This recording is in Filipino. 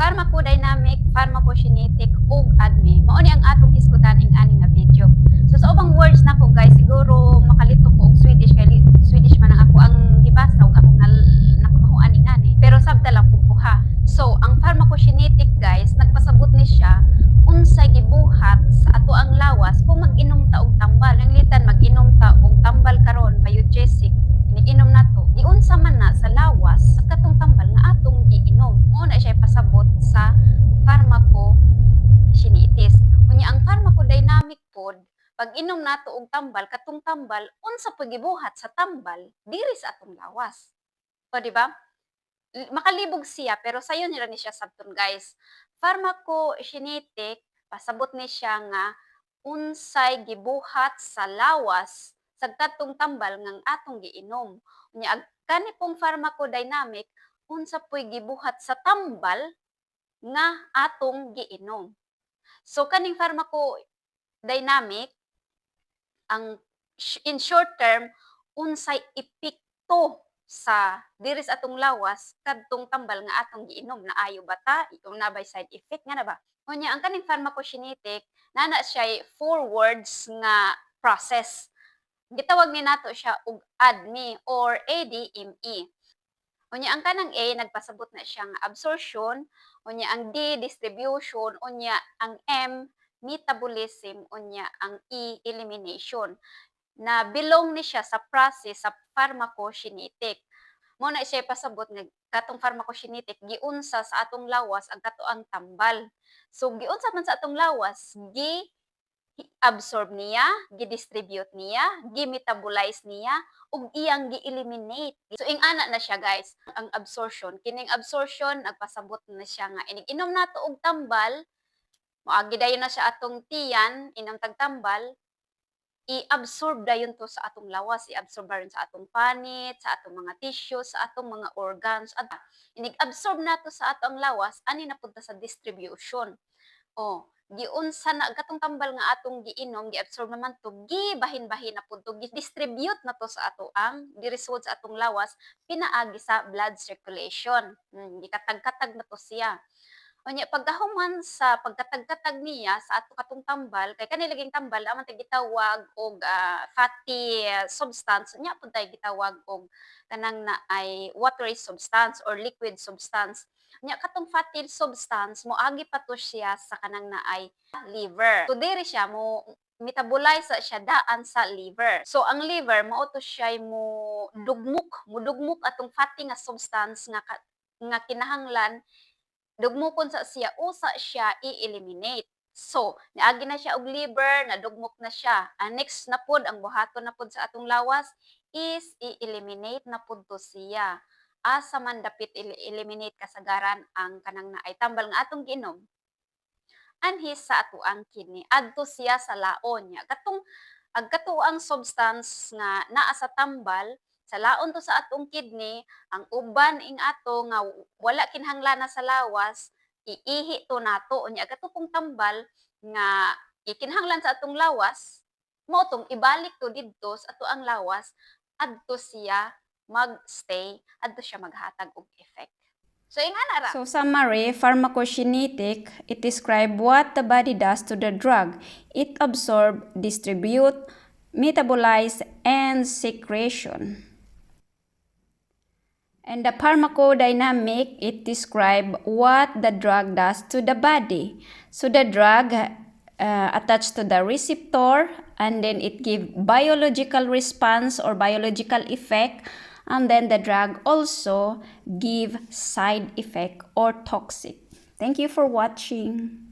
pharmacodynamic, pharmacokinetic, ug ADME. Mao ni ang atong hisgutan ing ani nga video. So sa ubang words nako guys, siguro makalito ko og Swedish kay Swedish man ang ako ang gibasa ug ako nakamahuan ing ani. Pero sabta lang ko ha. So ang pharmacokinetic guys, nagpasabot ni siya unsay gibuhat sa ato ang lawas kung mag-inom ta og tambal. Ang litan mag-inom ta og tambal karon biogesic. Iniinom nato. Giunsa man na sa lawas sa katong tambal nga atong giinom. Mo na siya pasabot sa pharmacokinetis. Unya ang pharmacodynamic pod pag inom nato og tambal katong tambal unsa pud gibuhat sa tambal diri sa atong lawas. O di ba? Makalibog siya pero sayo nila ni siya sabton guys. Pharmacokinetic pasabot ni siya nga unsay gibuhat sa lawas sa katong tambal nga atong giinom. Unya kani pong pharmacodynamic unsa puy gibuhat sa tambal nga atong giinom. So kaning pharmacodynamic ang in short term unsay epekto sa diri sa atong lawas kadtong tambal nga atong giinom na ayo bata kung na by side effect nga na ba. Unya ang kaning pharmacokinetic nana siya 4 words nga process. Gitawag ni nato siya og ADME or ADME. Unya ang kanang A nagpasabot na siya nga absorption, unya ang D distribution, unya ang M metabolism, unya ang E elimination na belong ni siya sa process sa pharmacokinetic. Mo na siya pasabot nga katong pharmacokinetic giunsa sa atong lawas ang katoang tambal. So giunsa man sa atong lawas, gi-absorb niya, gi-distribute niya, gi-metabolize niya ug iyang gi-eliminate. So ing-ana na siya guys, ang absorption. Kining absorption nagpasabot na siya nga inig-inom nato og tambal, moagi dayon na siya atong tiyan, inom tag tambal, i-absorb dayon to sa atong lawas, i-absorb rin sa atong panit, sa atong mga tissues, sa atong mga organs. At inig-absorb nato sa atong lawas, ani na punta sa distribution. O, giunsa na katong tambal nga atong giinom, gi-absorb naman to, gibahin-bahin na pud to, gi-distribute na to sa ato ang diresod sa atong lawas, pinaagi sa blood circulation. Gikatag-katag na to siya. Unya pagkahuman sa pagkatag-katag niya sa ato katong tambal kay kani laging tambal aman tay gitawag og fatty substance nya pud tay gitawag og kanang naay watery substance or liquid substance. Nya katong fatty substance moagi pa to siya sa kanang naay liver. So diri siya mo metabolize siya daan sa liver. So ang liver mao to siya mo dugmok atong fatty nga substance nga kinahanglan dugmokon sa siya usa siya i-eliminate. So, niagi na siya og liver, nadugmok na siya. Ang next na pod ang buhaton na pod sa atong lawas is i-eliminate na pod to siya. Asa man dapit i-eliminate kasagaran ang kanang naay tambal nga atong ginom. Anhis sa atoang kidney adto siya sa laon niya. Katuang substance nga naa sa tambal sa laon to sa atong kidney, ang uban ing ato nga wala kinahanglan na sa lawas, iihi to nato. Unya katupong tambal nga ikinahanglan sa atong lawas, mo tong ibalik to didto sa ato ang lawas, adto siya magstay, adto siya maghatag og effect. So, ingana ra. So, summary, pharmacokinetic, it describe what the body does to the drug. It absorb, distribute, metabolize, and secretion. And the pharmacodynamic, it describe what the drug does to the body. So the drug attached to the receptor and then it give biological response or biological effect, and then the drug also give side effect or toxic. Thank you for watching.